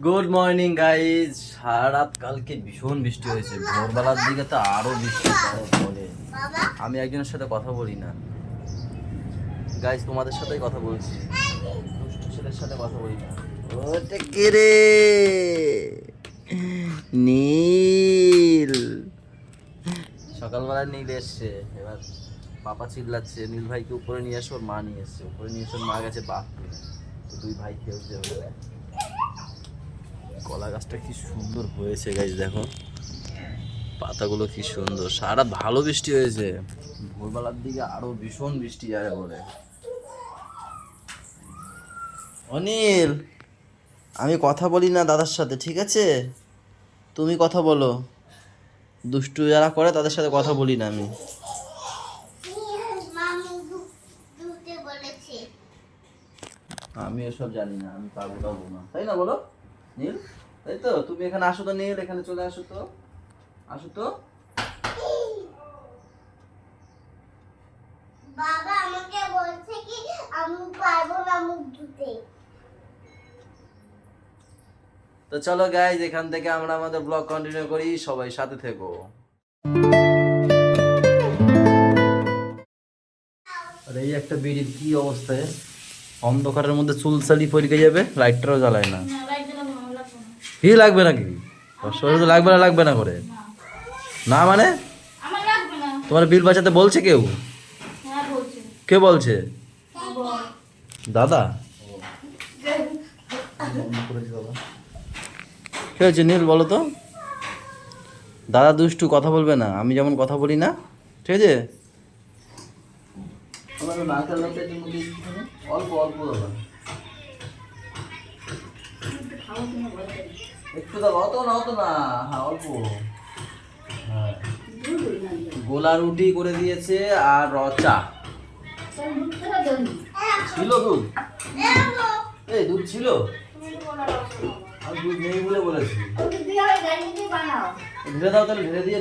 Good morning guys. সারা রাত কালকে ভীষণ বৃষ্টি হয়েছে, ভোরবেলার দিকে তো আরো বৃষ্টি পড়ে। আমি একজনের সাথে কথা বলি না গাইজ, তোমাদের সাথেই কথা বলছি, দুষ্টু ছেলের সাথে কথা বলি না। ওটা কে রে? নীল। সকালবেলা নীল এসছে, এবার পাপা চিল্লাচ্ছে নীল ভাইকে উপরে নিয়ে এসো, ওর মা নিয়ে এসছে, উপরে নিয়ে এসে ওর মা গেছে বাথরুমে, তো দুই ভাই খেলছে ওখানে। কলা গাছটা কি সুন্দর হয়েছে গাইজ, দেখো পাতাগুলো কি সুন্দর। সারা ভালো বৃষ্টি হয়েছে, ভোরবেলার দিকে আরো ভীষণ বৃষ্টি যাবে বলে। অনিল, আমি কথা বলি না দাদার সাথে, ঠিক আছে? তুমি কথা বলো, দুষ্টু যারা করে তাদের সাথে কথা বলি না আমি। আমি এসব জানি না, আমি পারবো না, তাই না বলো নীল? তাই তো, তুমি এখানে আসো তো নীল, এখানে চলে আসো তো, আসো তো। বাবা আমাকে বলছে কি আমি পারবো না মুখ ধুতে। তো চলো গাইজ, এখান থেকে আমরা আমাদের ব্লগ কন্টিনিউ করি, সবাই সাথে থেকো। আর এই একটা বিড়ির কি অবস্থায়, অন্ধকারের মধ্যে চুলসালি পড়ে যাবে, লাইটটাও জ্বালায় না। কি লাগবে নাকি? শরীর তো লাগবে না করে না, মানে তোমার বিল বাঁচাতে বলছে কেউ? কে বলছে? দাদা। কে হয়েছে নীল, বলো তো? দাদা দুষ্টু, কথা বলবে না, আমি যেমন কথা বলি না, ঠিক আছে? অল্প অল্প দাদা, একটু দাও, অত না, হ্যাঁ অল্প। হ্যাঁ, গোলা রুটি করে দিয়েছে আর রচা ছিল। দুধ, এই দুধ ছিল, আমি দুধ নেই বলে বলেছি। ঢেলে দাও তাহলে, ঢেলে দিয়ে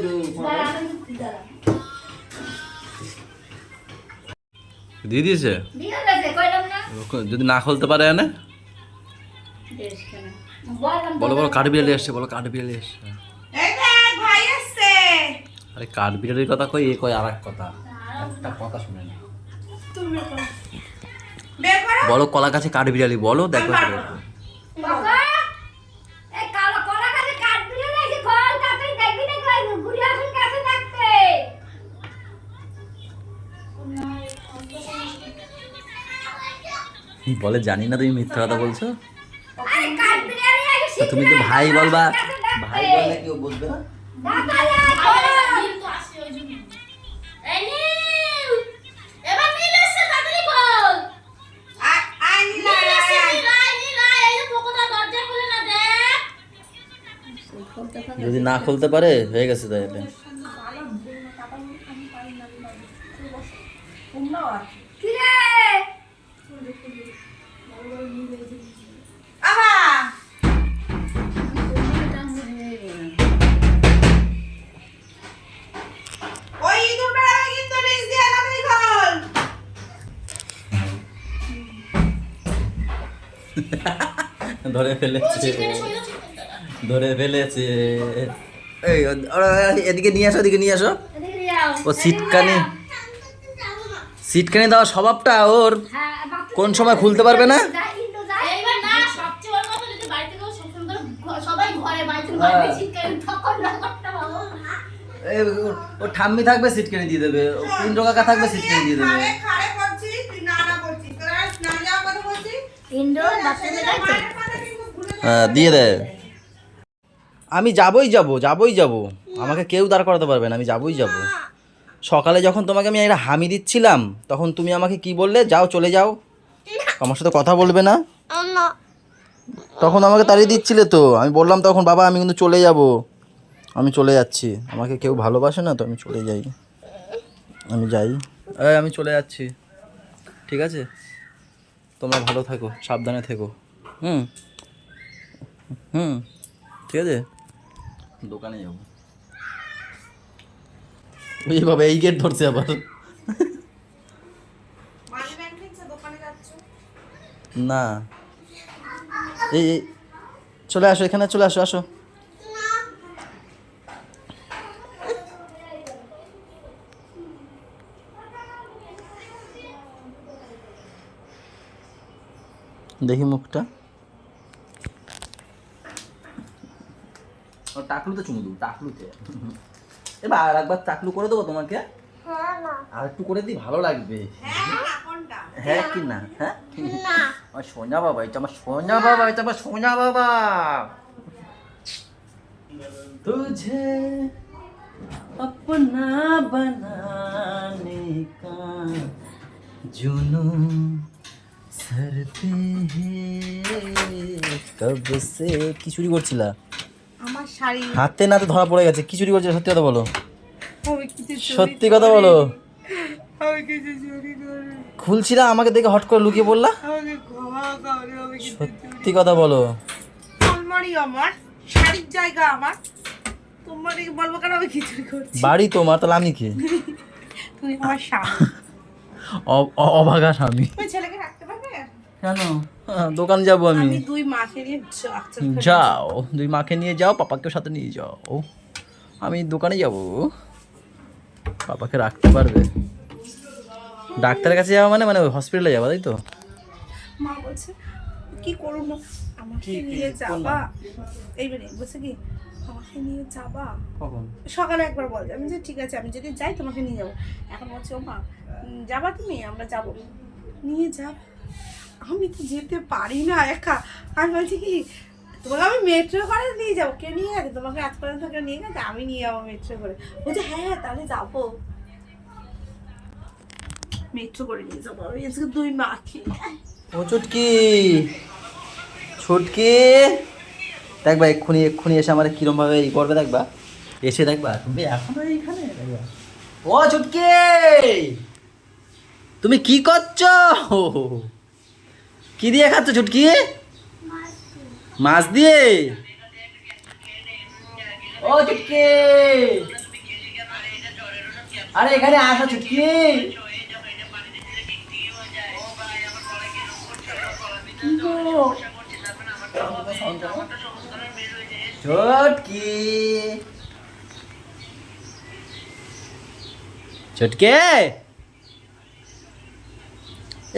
দিয়ে দিয়েছে। যদি না খুলতে পারে এনে বলো, বলো কাঠবিড়ালি আসছে, বলো কাঠবিড়ালি আসছে। আরে কাঠবিড়ালির কথা কই, এ কই আর এক কথা, একটা কথা শুনে না। বলো কলা গাছে কাঠবিড়ালি, বলো দেখো। বলে জানি না, তুমি মিথ্যা কথা বলছো। তুমি তো ভাই বলবা, ভাই বললে কেউ বুঝবে না। যদি না খুলতে পারে হয়ে গেছে তাহলে। ধরে ফেলেছে, ধরে ফেলেছে। এই এদিকে নিয়ে আসো, এদিকে নিয়ে আসো। ও সিটকানি দেওয়া স্বভাবটা ওর, কোন সময় খুলতে পারবে না। ও ঠাম্মি থাকবে সিটকানি দিয়ে দেবে, পিন্টু কাকা থাকবে সিটকানি দিয়ে দেবে। দিয়ে দেয়। আমি যাবই যাব, আমাকে কেউ দাঁড় করাতে পারবে না, আমি যাবই যাব। সকালে যখন তোমাকে আমি একটা হামি দিচ্ছিলাম, তখন তুমি আমাকে কি বললে? যাও, চলে যাও, আমার সাথে কথা বলবে না। তখন আমাকে তাড়িয়ে দিচ্ছিলে তো, আমি বললাম তখন বাবা আমি কিন্তু চলে যাব, আমি চলে যাচ্ছি, আমাকে কেউ ভালোবাসে না তো, আমি চলে যাই, আমি যাই, আমি চলে যাচ্ছি, ঠিক আছে? তোমরা ভালো থাকো, সাবধানে থেকো। হুম হুম, ঠিক আছে। দোকানে যাবো, এইভাবে এই গেট ধরছে আবার। না এই চলে আসো, এখানে চলে আসো, আসো। দেখি মুখটা। টাকলুতে চুমু দেবো, টাকলুতে। এবার আর একবার টাকলু করে দেবো তোমাকে। হ্যাঁ না আর একটু করে দিই, ভালো লাগবে। কোনটা? হ্যাঁ কি না? হ্যাঁ না আমার সোনা বাবা, এটা আমার সোনা বাবা, এটা আমার সোনা বাবা। तुझे अपना बनाने का जुनून सर पे है कब से। কি চুরি করছিলা? আমার শাড়ি হাতে নাতে ধরা পড়ে গেছে। কি চুরি করছিলা? সত্যি কথা বলো, আমি কিছু চুরি সত্যি কথা বলো। আমি কিছু চুরি করি খুলছিলা, আমাকে দেখে হট করে লুকিয়ে পড়লা। আমাকে ক্ষমা করো আমি কিছু সত্যি কথা বলো। আলমারি আমার শাড়ির জায়গা আমার তোমার বলবো কেন আমি খিচুড়ি করছি বাড়ি তোমার, তাহলে আমি কি? তুমি আমার স্বামী অভাগা স্বামী। তুমি ছেলেকে রাখতে পারবে কেন? দোকান যাবো আমি। আমি 2 মাসে নিয়ে যাও, 2 মাকে নিয়ে যাও, পাপাকেও সাথে নিয়ে যাও। আমি দোকানে যাব। পাপাকে রাখতে পারবে? ডাক্তারের কাছে যাওয়া মানে ওই হসপিটালে যাবা, তাই তো? মা বলছে কি করুন আমাকে কি নিয়ে যাবা করলাম? এইবারে বলছে কি আমাকে নিয়ে যাবা কখন? সকালে একবার বল আমি যে ঠিক আছে আমি যদি যাই তোমাকে নিয়ে যাবো এখন বলছে ও মা যাবা তুমি আমরা যাবো নিয়ে যাব আমি তো যেতে পারি না একা আমি বলছি কি তোমাকে আমি মেট্রো করে নিয়ে যাবো কে নিয়ে গেছে তোমাকে আজ পর্যন্ত কেউ নিয়ে গেছে আমি নিয়ে যাবো মেট্রো করে বলছে হ্যাঁ তাহলে যাবো মেট্রো করে নিয়ে যাবো আমি আজকে 2 মাকে ও চুটকি, ছুটকি, দেখবা এক্ষুনি এক্ষুনি এসে আমার কিরম ভাবে ই করবে, দেখবা এসে দেখবা তুমি এখনো এইখানে দেখবা। ও ছুটকি, তুমি কি করছো? কি দিয়ে খাচ্ছ ছুটকি? মাছ দিয়ে? ও ছুটকি, আরে এখানে আসো ছুটকি। ছটকি, ছটকে,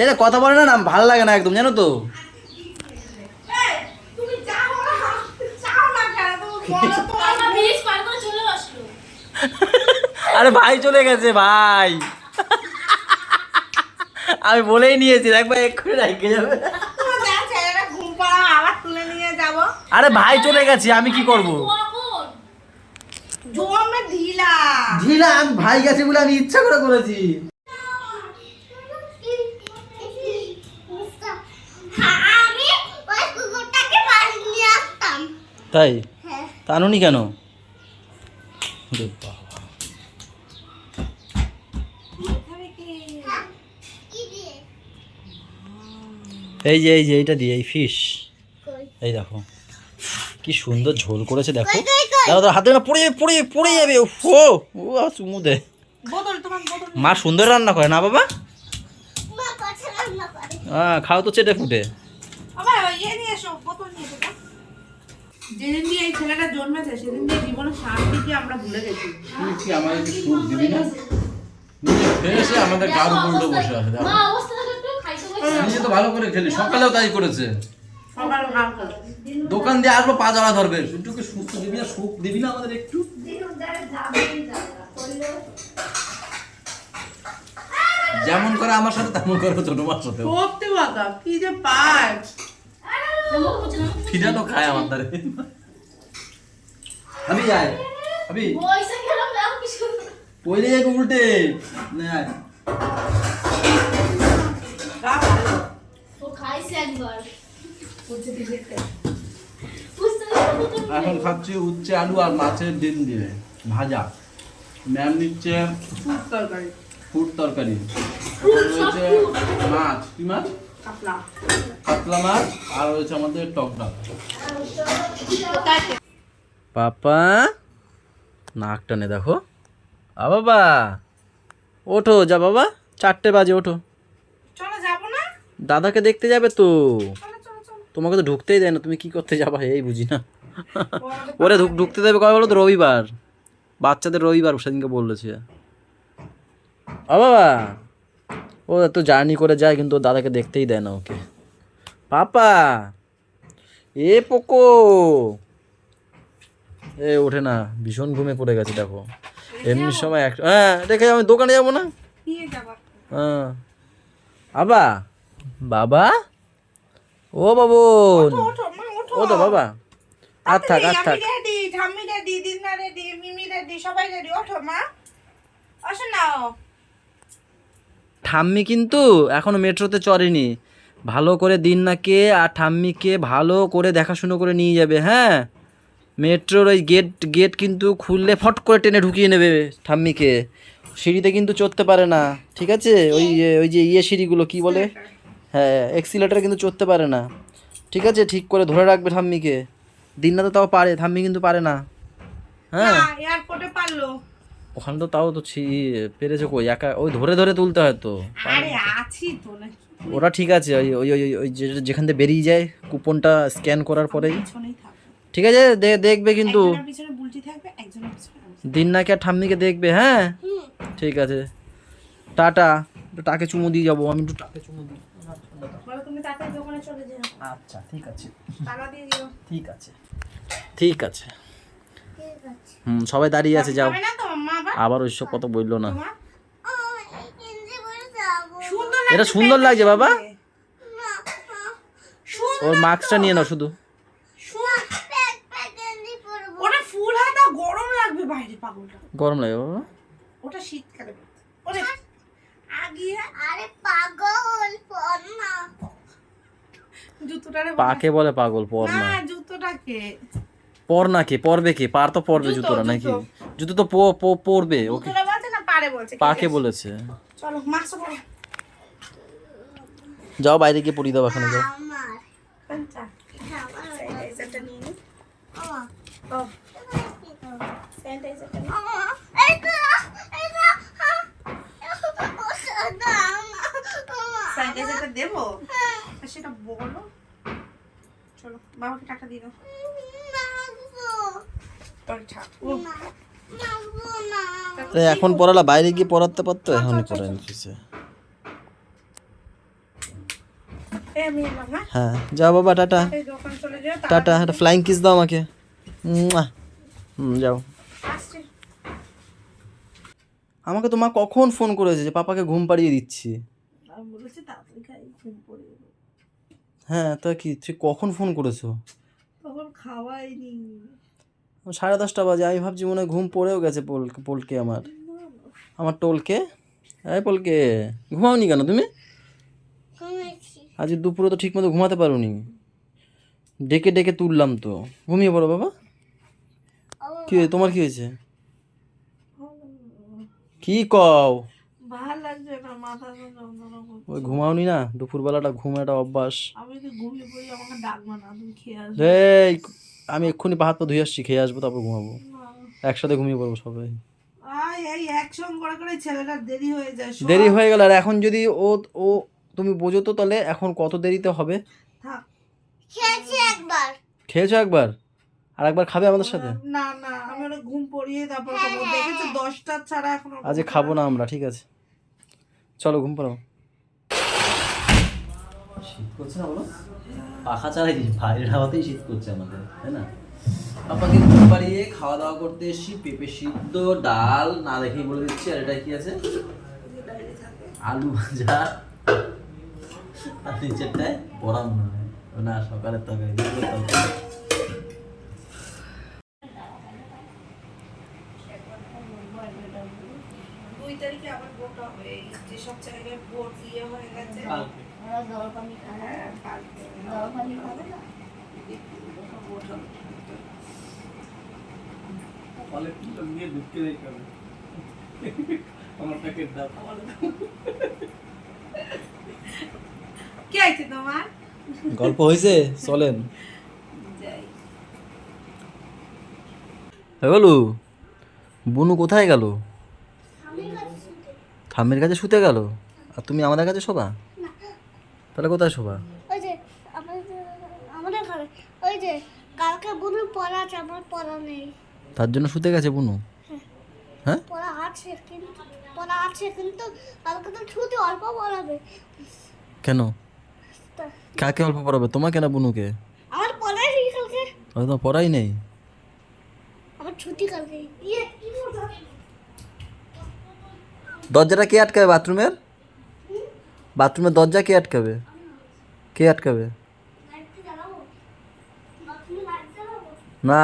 এটা কথা বলে না, ভালো লাগে না একদম, জানো তো। তুমি যাও না কেন তুমি বলো তো আমার ব্রিজ পার করে চলে আসলো। আরে ভাই চলে গেছে ভাই। আমি বলেই নিয়েছি, একবার এক্ষুনি রেখে যাবে। তোমার যা ছেলেরা ঘুম পাড়া আবার তুলে নিয়ে যাবো আরে ভাই চলে গেছে, আমি কি করব? কখন? জমে ঢিলা ঢিলা, আমি ভাই গেছে বলে আমি ইচ্ছা করে করেছি। আমি ওই কুকুরটাকে বাড়ি নিয়ে আসতাম তাই? হ্যাঁ তা আনুনি কেন? রে বাবা। কি দিয়ে এই যে এইটা দিয়ে, এই ফিশ, কই এই দেখো কি সুন্দর ঝোল করেছে, দেখো। কই, কই? দাঁড়াও দাঁড়াও, হাতে না পড়ে যাবে, পড়ে যাবে। ও চুমু দে। বোতল তোমার বোতল মা সুন্দর রান্না করে না বাবা? মা কাছে রান্না করে হ্যাঁ, খাও তো চেটে ফুটে। আবার ইয়ে নিয়ে এসো বোতল নিয়ে এসো যেদিন দিয়ে এই ছেলেটা জন্মেছে সেদিন দিয়ে জীবনের শান্তিকে আমরা ভুলে গেছি কি আমাদের সুখ দিবি না? নিজে খেয়েছে আমাদের গার উপর উঠে বসে আছে দেখো। মা অবস্থা দেখো একটু খাইতে বসে। নিজে তো ভালো করে খেলি, সকালেও তাই করেছে। সকাল ভাগ করে দোকান দিয়ে আসবো পা জ্বালা ধরবে, একটু সুস্থ দিবি না, সুখ দিবি না আমাদের একটু। যেমন করে আমার সাথে তেমন করে ছোট মার সাথে সত্যি কথা কি যে পায় মুখ মুছে না। ফিরানো খায় আমার দ্বারে। আমি যাই, আমি পয়সা খেলাম না কিছু। পয়লে যাই উল্টে না। গা ভালো তো খাইছে একবার। বুঝতে দিতে বুঝতে পারছো তো? এখন খাচ্ছি উচ্ছে আলু আর মাছের ডিম দিয়ে ভাজা। ম্যাম নিচ্ছে ফুড তরকারি ফুট তরকারি, রয়েছে মাছ, কি মাছ? কাতলা কাতলা মাছ, আর রয়েছে আমাদের টক ডাল। পাপা নাক টানে দেখো। বাবা ওঠো, যা বাবা, 4টে বাজে, ওঠো। চলো যাবো না দাদাকে দেখতে যাবে তো। চলো চলো চলো তোমাকে তো ঢুকতেই দেয় না, তুমি কি করতে যাবা এই বুঝি না। ও আমাদের ওরে ঢুকতে দেবে কবে বলো তো? রবিবার, বাচ্চাদের রবিবার সেদিনকে বলেছে। ও বাবা, ও এত জার্নি করে যায় কিন্তু ওর দাদাকে দেখতেই দেয় না ওকে। পাপা, এ পোকো, এ ওঠে না, ভীষণ ঘুমে পড়ে গেছে দেখো। এমনি সময় হ্যাঁ রেখে আমি দোকানে যাবো না। নিয়ে যাবা। হ্যাঁ বাবা, বাবা, ও বাবু, ওঠো মা, ওঠো। ও তো বাবা, আর থাক আর থাক। আমি রেডি, ঠাম্মি রেডি, দিদা রেডি, মিমি রেডি, সবাই রেডি। ওঠো মা, আসো নাও। ঠাম্মি কিন্তু এখনো মেট্রোতে চড়েনি। ভালো করে দিন্নাকে আর ঠাম্মিকে ভালো করে দেখাশুনো করে নিয়ে যাবে। হ্যাঁ, মেট্রোর ওই গেট কিন্তু খুললে ফট করে টেনে ঢুকিয়ে নেবে ঠাম্মিকে। সিঁড়িতে কিন্তু চড়তে পারে না, ঠিক আছে? ওই যে সিঁড়িগুলো কি বলে, হ্যাঁ এক্সিলেটার কিন্তু চড়তে পারে না, ঠিক আছে? ঠিক করে ধরে রাখবে ঠাম্মিকে। দিন্না তো তাও পারে, ঠাম্মি কিন্তু পারে না। হ্যাঁ, না, এয়ারপোর্টে পারলো। ওখানে তো তাও তো পেরেছে কই, একা ওই ধরে ধরে তুলতে হয় তো। আরে আছি তো নাকি। ওটা ঠিক আছে, ওই ওই ওই ওই যেখান থেকে বেরিয়ে যায় কুপনটা স্ক্যান করার পরেই, পিছনেই থাকবে। ঠিক আছে? দেখবে কিন্তু একজনের পিছনে বুলটি থাকবে, একজনের পিছনে আমি। দিন্নাকে আর ঠাম্মিকে দেখবে। হ্যাঁ ঠিক আছে, টাটা। একটু টাকে চুমু দিয়ে যাবো আমি, একটু টাকে চুমু দিই। বলো তুমি তাড়াতাড়ি দোকানে চলে যাও। আচ্ছা ঠিক আছে, তালা দিয়ে দিও। ঠিক আছে, ঠিক আছে। ঠিক আছে। সবাই দাঁড়িয়ে আছে, যাও। যাবে না তো মা আবার? আবার ওইসব কথা বললো না। তোমার ও ইঞ্জি বলে যাবো সুন্দর এটা লাগছে, সুন্দর লাগছে বাবা। না সুন্দর। ওর মাস্কটা নিয়ে নাও শুধু। প্যাক ইঞ্জি পরবো ওটা ফুল হাতা, গরম লাগবে বাইরে পাগলটা। গরম লাগে বাবা। ওটা শীতকালে পরতে। ওরে আগিয়ে আরে পাগল পর না জুতোটারে পাকে বলে পাগল, পর না, না। জুতোটাকে পর না কে পরবে, কে পার তো পরবে জুতো, জুতোটা নাকি? জুতো। জুতো তো পরবে ওকে। জুতোটা বলছে না পারে বলছে? পাকে বলেছে। চলো মাস্ক পরো। যাও বাইরে গিয়ে পরিয়ে দাও, এখানে যাও। আমার কোনটা? আমার স্যানিটাইজারটা নিয়ে নি। আমা ও স্যানিটাইজারটা নিয়ে। আমা এটা ও সাদা আমা স্যানিটাইজারটা দেবো? সেটা বলো। চলো বাবাকে টাকা দিয়ে দাও। মাগবো ওর ছাপ। ও মাগবো না এখন পড়ালা, বাইরে গিয়ে পড়াতে পারতো, এখনই পড়াই নিচ্ছে। এই আমি এলাম। হ্যাঁ, হ্যাঁ যাও বাবা, টাটা এই দোকান চলে যাও। টাটা। একটা ফ্লাইং কিস দাও আমাকে। যাও। আসছি। আমাকে তো মা কখন ফোন করেছে যে পাপাকে ঘুম পাড়িয়ে দিচ্ছি। আমি বলেছি তাড়াতাড়ি খাই, ঘুম পড়ে যাবো। হ্যাঁ তা কি, তুই কখন ফোন করেছো? তখন খাওয়াইনি। 10:30 বাজে, আমি ভাবছি মনে হয় ঘুম পড়েও গেছে পোলকে আমার টোলকে। এই পোলকে, ঘুমাওনি কেন তুমি? ঘুমেছি আজ দুপুরে তো ঠিক মতো ঘুমাতে পারোনি, ডেকে ডেকে তুললাম তো। ঘুমিয়ে পড়ো বাবা। কি হয়েছে তোমার, কি হয়েছে? কি কও? ভাল লাগছে না, মাথা যন্ত্রণা করছে। ওই ঘুমাওনি না দুপুরবেলাটা, ঘুম একটা অভ্যাস। আমি তো ঘুমিয়ে পড়ি, আমাকে ডাকবা না, তুমি খেয়ে আসবে। এই আমি এক্ষুনি পা হাত পা ধুয়ে আসছি, খেয়ে আসবো তারপর ঘুমাবো, একসাথে ঘুমিয়ে পড়বো সবাই। এই একসঙ্গে করে করে ছেলেটা দেরি হয়ে যায়। শোন, দেরি হয়ে গেল, আর এখন যদি ও ও তুমি বোঝো তো, তাহলে এখন কত দেরিতে হবে? থাক। খেয়েছি একবার খেয়েছো একবার, আর একবার খাবে আমাদের সাথে? না না, আমি ওরা ঘুম পড়িয়ে তারপর খাবো। দেখেছো 10টা ছাড়া এখন আজ খাবো না আমরা, ঠিক আছে চলো ঘুম পাড়াও। শীত করছে না বলো, পাখা চালাই দিই, বাইরের হাওয়াতেই শীত করছে আমাদের, তাই না? পাপাকে ঘুম পাড়িয়ে খাওয়া দাওয়া করতে এসেছি, পেঁপে সিদ্ধ, ডাল, না দেখেই বলে দিচ্ছি। আর এটা কি আছে? আলু ভাজা, আর নিচেরটায় বড়া মনে হয়, না সকালের তরকারি, দুপুরের তরকারি। 2 তারিখে আবার ভোট হবে। এই যেসব জায়গায় ভোট ইয়ে হয়ে গেছে। ওরা জল পানি খাবে হ্যাঁ, কালকে জল পানি খাবে না ভোট হবে। কি আছে তোমার? গল্প হয়েছে, চলেন। যাই। গেলু বুনু কোথায় গেল? আমি খাচ্ছি ঠাম্মির কাছে শুতে গেল, আর তুমি আমাদের কাছে শোবা? তাহলে কোথায় শোবা? ওই যে আমার আমার পড়া আছে, আমার পড়া নেই। তার জন্য শুতে গেছে বুনু? হ্যাঁ পড়া আছে কিন্তু কালকে তো ছুটি অল্প পড়াবে। কেন? কাকে অল্প পড়াবে, তোমাকে না বুনুকে? আমার পড়াই নেই কালকে, তো পড়াই নেই। আমার ছুটি কালকে। কি বলছো? দরজাটা কে আটকাবে বাথরুমের? বাথরুমের দরজা কে আটকাবে? কে আটকাবে? লাইট জ্বালাবো? বাথরুমে লাইট জ্বালাবো? না।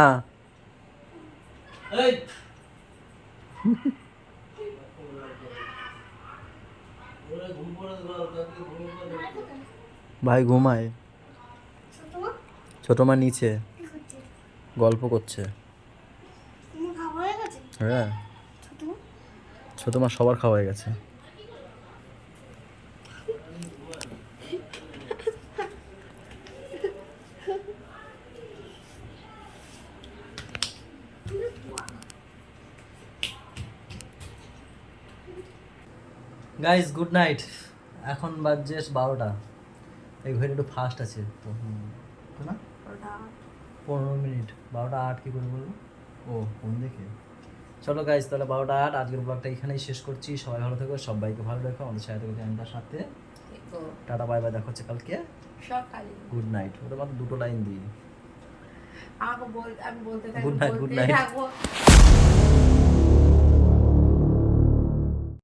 ভাই ঘুমায়, ছোট মা ছোট মা নিচে কি করছে? গল্প করছে। তোমার খাওয়া হয়ে গেছে? হ্যাঁ, ছোট মা ছোট মা সবার খাওয়া হয়ে গেছে। Guys good night. এখন বাজছে 12টা। এই ঘড়িটা একটু ফাস্ট আছে তো, তো না 15 মিনিট। 12টা 8 কি করে বলবো? ও ফোন দেখে। চলো গাইস, তাহলে 12টা 8 আজকের ব্লগটা এখানেই শেষ করছি। সবাই ভালো থেকো, সবাইকে ভালো রেখো, আমাদের সাথে থেকো চ্যানেলটার সাথে। টাটা বাই বাই, দেখা হচ্ছে কালকে সকালে গুড নাইট। ওটা মাত্র 2টো লাইন দিই। আমাকে আমি বলতে Good night, good বলতে night. থাকবো।